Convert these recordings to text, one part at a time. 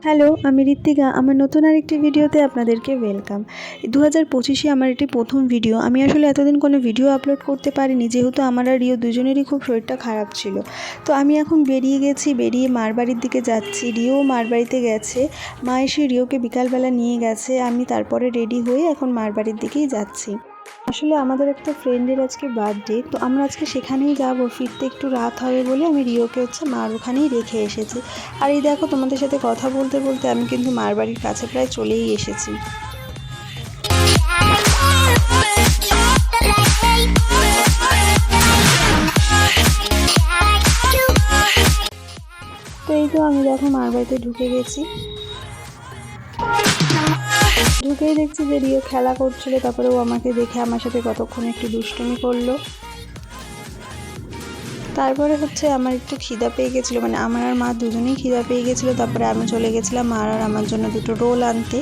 Hello, আমি ঋত্বিকা। আমার নতুন আরেকটি ভিডিওতে আপনাদেরকে ওয়েলকাম। 2025-এ আমার এটি প্রথম ভিডিও। আমি আসলে এতদিন কোনো ভিডিও আপলোড করতে পারিনি, যেহেতু আমার আর রিও দুজনেরই খুব শরীরটা খারাপ ছিল। তো আমি এখন বেরিয়ে মার বাড়ির দিকে যাচ্ছি। রিও মার বাড়িতে গেছে, মা এসে রিওকে বিকালবেলা নিয়ে গেছে। আমি তারপরে রেডি হয়ে এখন মার বাড়ির দিকেই যাচ্ছি। আসলে আমাদের একটা ফ্রেন্ডের আজকে বার্থডে, তো আমরা আজকে সেখানেই যাব। ফিরতে একটু রাত হবে বলে আমি রিওকে মার ওখানেই রেখে এসেছি। আর এই দেখো, তোমাদের সাথে কথা বলতে বলতে আমি কিন্তু মার বাড়ির কাছে প্রায় চলেই এসেছি। তো এই তো আমি দেখো মার বাড়িতে ঢুকে গেছি। ঢুকেই দেখছি যে রিও খেলা করছিল, তারপরে ও আমাকে দেখে আমার সাথে কতক্ষণ একটু দুষ্টুমি করলো। তারপরে আমার একটু খিদা পেয়ে গেছিলো, মানে আমার আর মা দুজনেই খিদা পেয়ে গেছিলো। তারপরে আমি চলে গেছিলাম মার আর আমার জন্য দুটো রোল আনতে।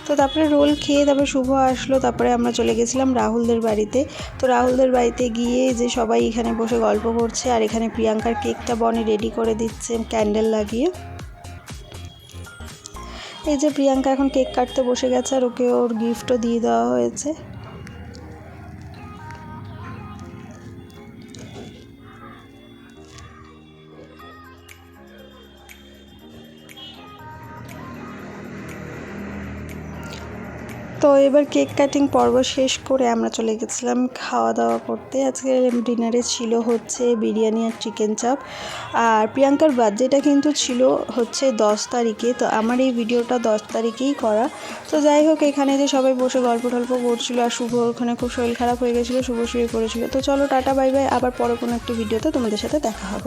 তো তারপরে রোল খেয়ে তারপরে শুভ আসলো। তারপরে আমরা চলে গেছিলাম রাহুলদের বাড়িতে। তো রাহুলদের বাড়িতে গিয়ে যে সবাই এখানে বসে গল্প করছে, আর এখানে প্রিয়াঙ্কার কেকটা বনি রেডি করে দিচ্ছে ক্যান্ডেল লাগিয়ে। এই যে প্রিয়াঙ্কা এখন কেক কাটতে বসে গেছে, আর ওকে ওর গিফটও দিয়ে দেওয়া হয়েছে। তো এবার কেক কাটিং পর্ব শেষ করে আমরা চলে গেছিলাম খাওয়া দাওয়া করতে। আজকে ডিনারে ছিল বিরিয়ানি আর চিকেন চাপ। আর প্রিয়াঙ্কার বার্থডেটা কিন্তু ছিল 10 তারিখে। তো আমার এই ভিডিওটা 10 তারিখেই করা। তো যাই হোক, এখানে যে সবাই বসে গল্প টল্প করছিল, আর শুভ ওখানে খুব শরীর খারাপ হয়ে গেছিলো, শুভ শুয়ে পড়েছিল। তো চলো টাটা বাই বাই, আবার পরে কোনো একটি ভিডিওতে তোমাদের সাথে দেখা হবে।